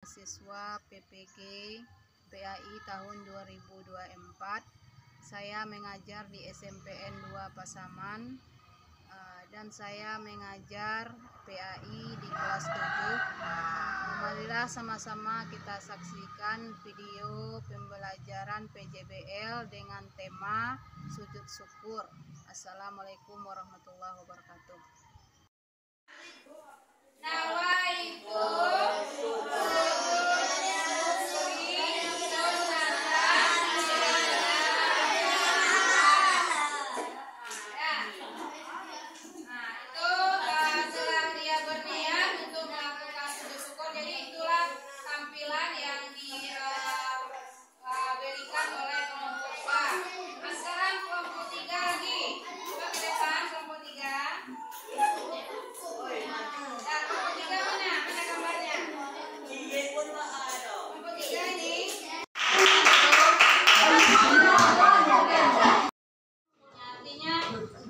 Mahasiswa PPG PAI tahun 2024. Saya mengajar di SMPN 2 Pasaman dan saya mengajar PAI di kelas 7. Marilah sama-sama kita saksikan video pembelajaran PJBL dengan tema sujud syukur. Assalamualaikum warahmatullahi wabarakatuh.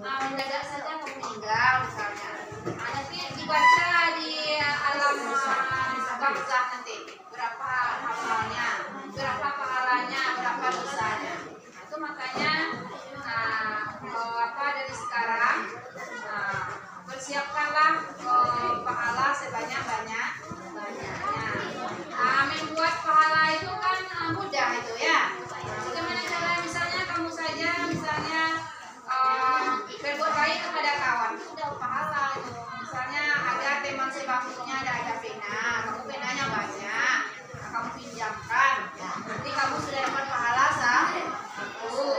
Mendadak saja meninggal misalnya. Nanti dibaca di alam barzakh nanti berapa amalnya, berapa pahalanya, berapa dosanya. Itu makanya dari sekarang persiapkanlah pahala sebanyak-banyaknya. Membuat pahala itu kan mudah itu ya. Bagaimana cara misalnya kamu saja misalnya berbuat baik kepada kawan itu udah pahala itu. Misalnya ada teman sebangkunya ada pena, kamu penanya banyak, kamu pinjamkan, nanti kamu sudah dapat pahala satu.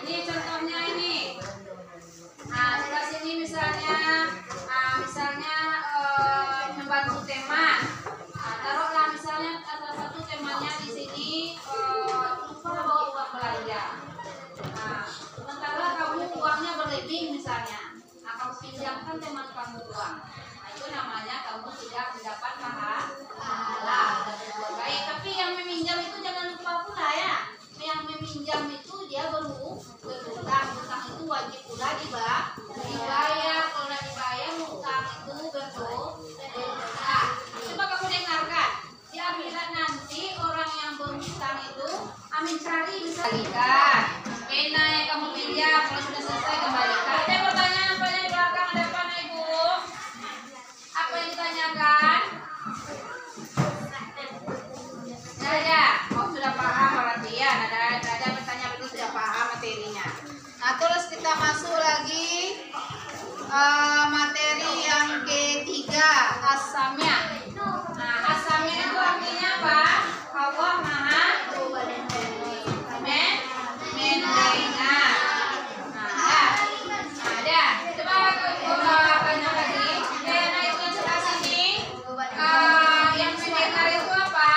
Ini contohnya ini. Sebelah sini misalnya membantu teman. Taruhlah misalnya ada satu temannya di sini lupa bawa uang belanja. Sementara kamu uangnya berlebih misalnya, kamu pinjamkan teman kamu uang. Itu namanya kamu sudah mendapat pahala, sudah berbuat baik. Tapi yang meminjam itu jangan lupa pula ya. Yang meminjam itu dia berhutang, hutang itu wajib pula dibayar. Kalau tidak dibayar hutang itu berdosa. Coba kamu dengarkan, di akhirat nanti orang yang berhutang itu amin cari bisa kembalikan. Pena yang kamu pinjam kalau sudah selesai kembalikan. Saya pertanyaan apa yang di belakang ada apa Ibu? Apa yang ditanyakan? Ada. Oh sudah paham berarti ya. Ada bertanya betul sudah paham materinya. Nah terus kita masuk lagi materi yang ketiga, as-samia'. Nah as-samia' itu artinya apa? Allah Maha mendengar. Ada. Coba banyak lagi. Nah itu sebelah sini. Yang mendengar itu apa?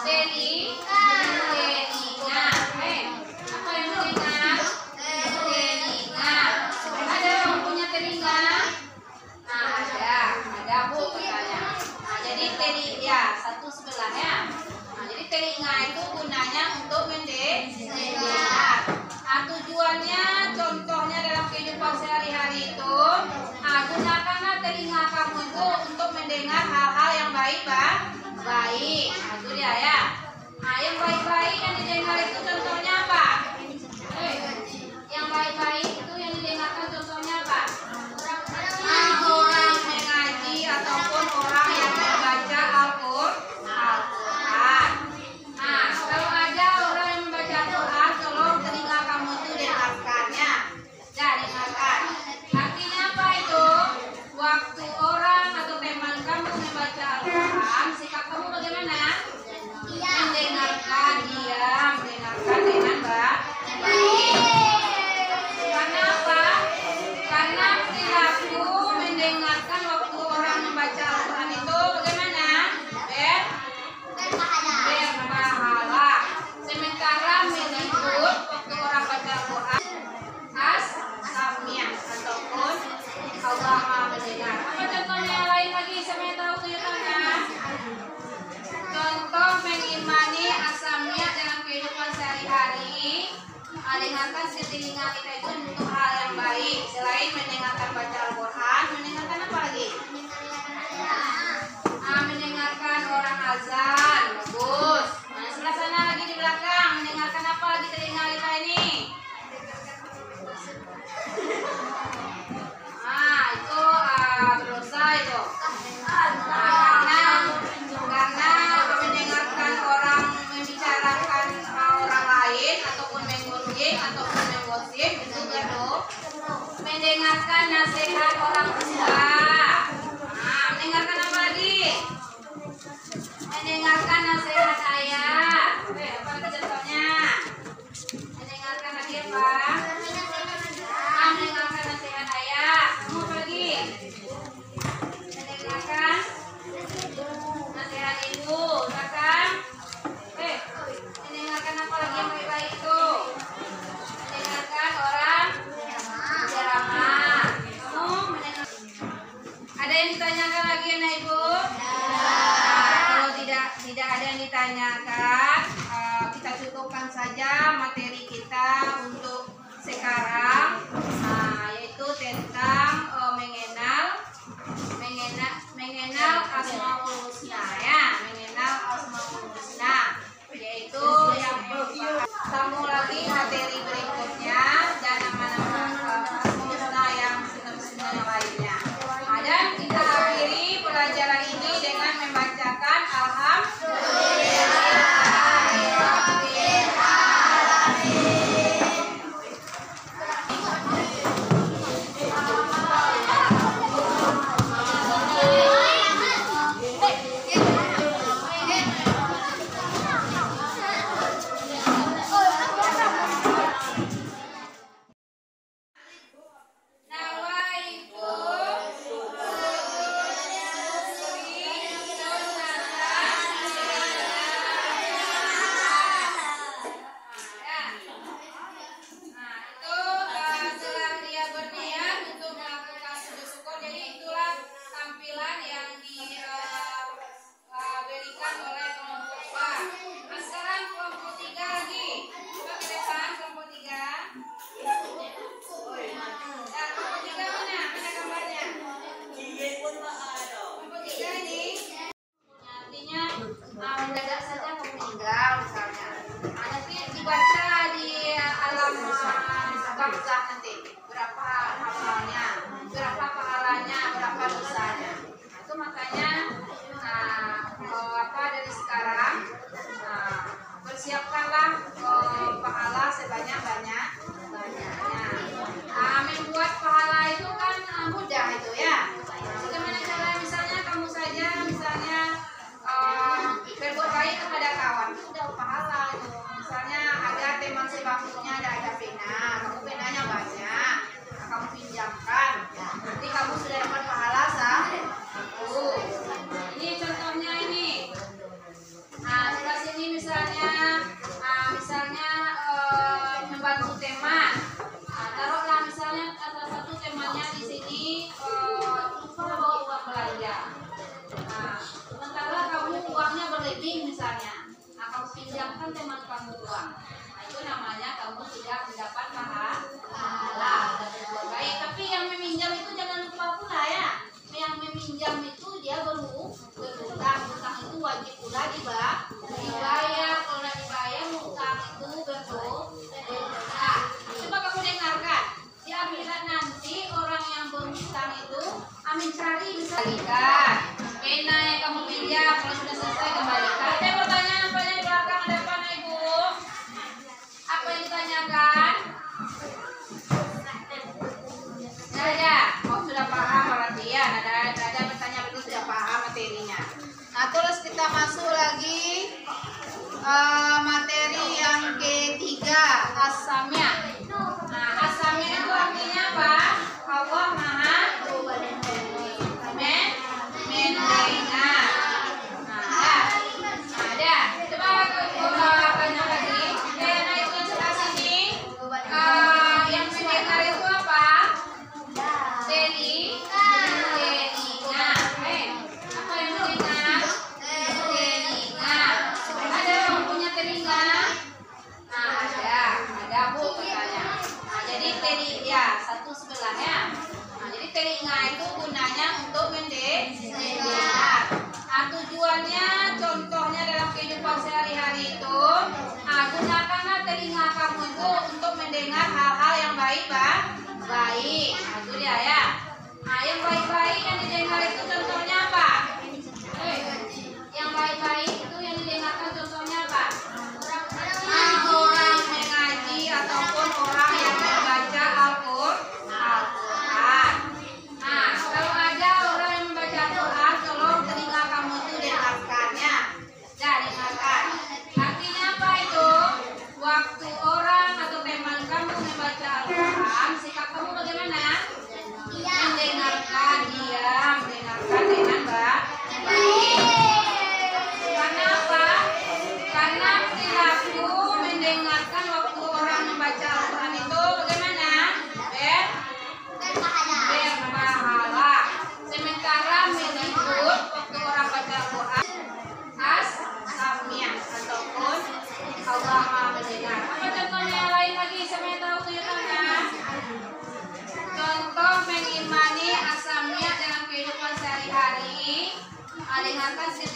Telinga. Apa yang mendengar? Telinga. Ada yang punya telinga? Nah ada Bu katanya. Nah jadi telinga satu sebelah ya. Nah jadi telinga itu gunanya untuk mendengar. Tujuannya contohnya dalam kehidupan sehari-hari itu gunakanlah telinga kamu itu untuk mendengar hal-hal yang baik. Itu dia ya. Yang baik-baik yang didengar itu contohnya apa? Yang baik-baik itu yang didengarkan contohnya apa? Orang mengaji ataupun orang yang membaca Al-Quran. Kalau ada orang yang membaca Al-Quran, tolong telinga kamu itu dengarkannya. Dengarkan. Artinya apa itu? Waktu orang atau teman kamu membaca Al-Quran, sikap kamu bagaimana? Mendengarkan dia, mendengarkan dengan baik. Karena apa? Karena perilaku mendengarkan waktu orang membaca Al-Quran itu bagaimana? Berpahala. Sementara menyebut waktu orang baca Al-Quran as-samia' ataupun Allah Maha mendengar. Apa contohnya yang lain lagi? Siapa yang tahu tulisannya? Contoh mengimani as-samia' dalam kehidupan sehari-hari. Dengarkan telinga kita itu untuk hal yang baik. Selain mendengarkan baca Al-Quran, mendengarkan apa lagi? Mendengarkan orang tidak ada yang ditanyakan, kita cukupkan saja materi kita untuk sekarang, yaitu tentang mengenal Asmaul Husna ya, mengenal Asmaul Husna, yaitu yang sambung lagi materi berikutnya dan nama-nama Asmaul Husna yang semua yang lainnya. Dan kita akhiri pelajaran ini dengan membacakan Alhamdulillah. Mendadak saja kamu tinggal misalnya. Nanti dibaca di alam barzakh nanti berapa amalnya, berapa pahalanya, berapa dosanya. Itu makanya dari sekarang persiapkanlah pahala sebanyak-banyaknya. Membuat pahala itu kan mudah itu ya. Bagaimana cara misalnya kamu saja misalnya berbuat baik kepada kawan itu udah pahala itu. Misalnya ada teman sebangkunya ada pena, kamu penanya banyak, kamu pinjamkan, nanti kamu sudah dapat pahala satu. Ini contohnya ini. Sebelah sini misalnya membantu teman. Taruhlah misalnya ada satu temannya di sini lupa bawa uang belanja. Sementara kamu uangnya berlebih misalnya, kamu pinjamkan teman kamu uang. Itu namanya kamu sudah mendapat pahala, sudah berbuat baik. Tapi yang meminjam itu jangan lupa pula ya. Yang meminjam itu dia berhutang, hutang itu wajib pula dibayar. Kalau tidak dibayar hutang itu berdosa. Coba kamu dengarkan, di akhirat nanti orang yang berhutang itu amin cari bisa kembalikan. Pena yang kamu pinjam kalau sudah selesai kembalikan. Saya bertanya apa yang di belakang ada apa ibu? Apa yang ditanyakan? Ada. Oh sudah paham berarti ya. Ada bertanya betul sudah paham materinya. Nah terus kita masuk lagi materi yang ketiga, as-samia. Nah as-samia itu artinya apa? Allah Maha mendengar. Ada. Coba tanya lagi. Pena itu sebelah sini. Yang mendengar itu apa? Telinga. Apa yang mendengar? Telinga. Ada yang punya telinga? Ada bu katanya. Jadi telinga satu sebelahnya. Jadi telinga itu gunanya untuk mendengar. Tujuannya contohnya dalam kehidupan sehari-hari itu, gunakanlah telinga kamu itu untuk mendengar hal-hal yang baik. Itu dia ya. Yang baik-baik yang didengar itu contohnya apa? Yang baik-baik itu yang didengarkan contohnya apa? Orang mengaji ataupun orang yang membaca Al-Quran. Kalau ada orang yang membaca Al-Quran, tolong telinga kamu itu dengarkannya. Dengarkan. Artinya apa itu? Waktu orang atau teman kamu membaca Al-Quran, sikap kamu bagaimana? Mendengarkan, diam, mendengarkan dengan baik.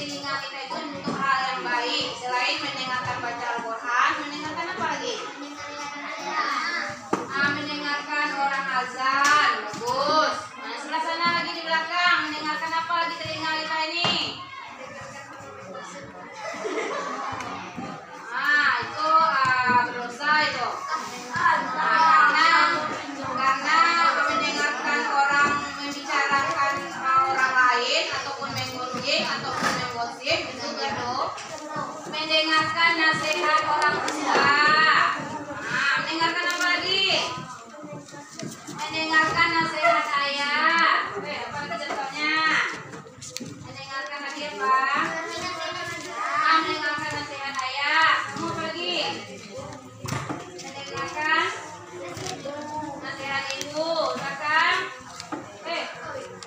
telinga kita itu untuk hal yang baik. Selain mendengarkan baca Al-Quran, mendengarkan apa lagi? Mendengarkan orang azan. Bagus. Nah, sebelah sana lagi di belakang, mendengarkan apa lagi telinga kita ini? Itu berdosa itu. Karena mendengarkan orang membicarakan orang lain ataupun menggunjing ataupun menggosip itu berdosa. Mendengarkan nasihat orang tua. Mendengarkan apa lagi? Mendengarkan nasihat ayah. Apa lagi contohnya? Mendengarkan lagi apa? Mendengarkan nasihat ayah. Kamu apa lagi? Mendengarkan nasihat ibu, kan?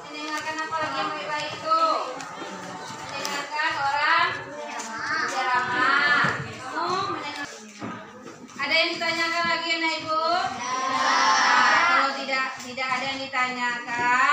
Mendengarkan apa lagi yang baik-baik itu? Mendengarkan orang ceramah. Kamu mendengar? Ada yang ditanyakan lagi, anak ibu? Kalau tidak ada yang ditanyakan,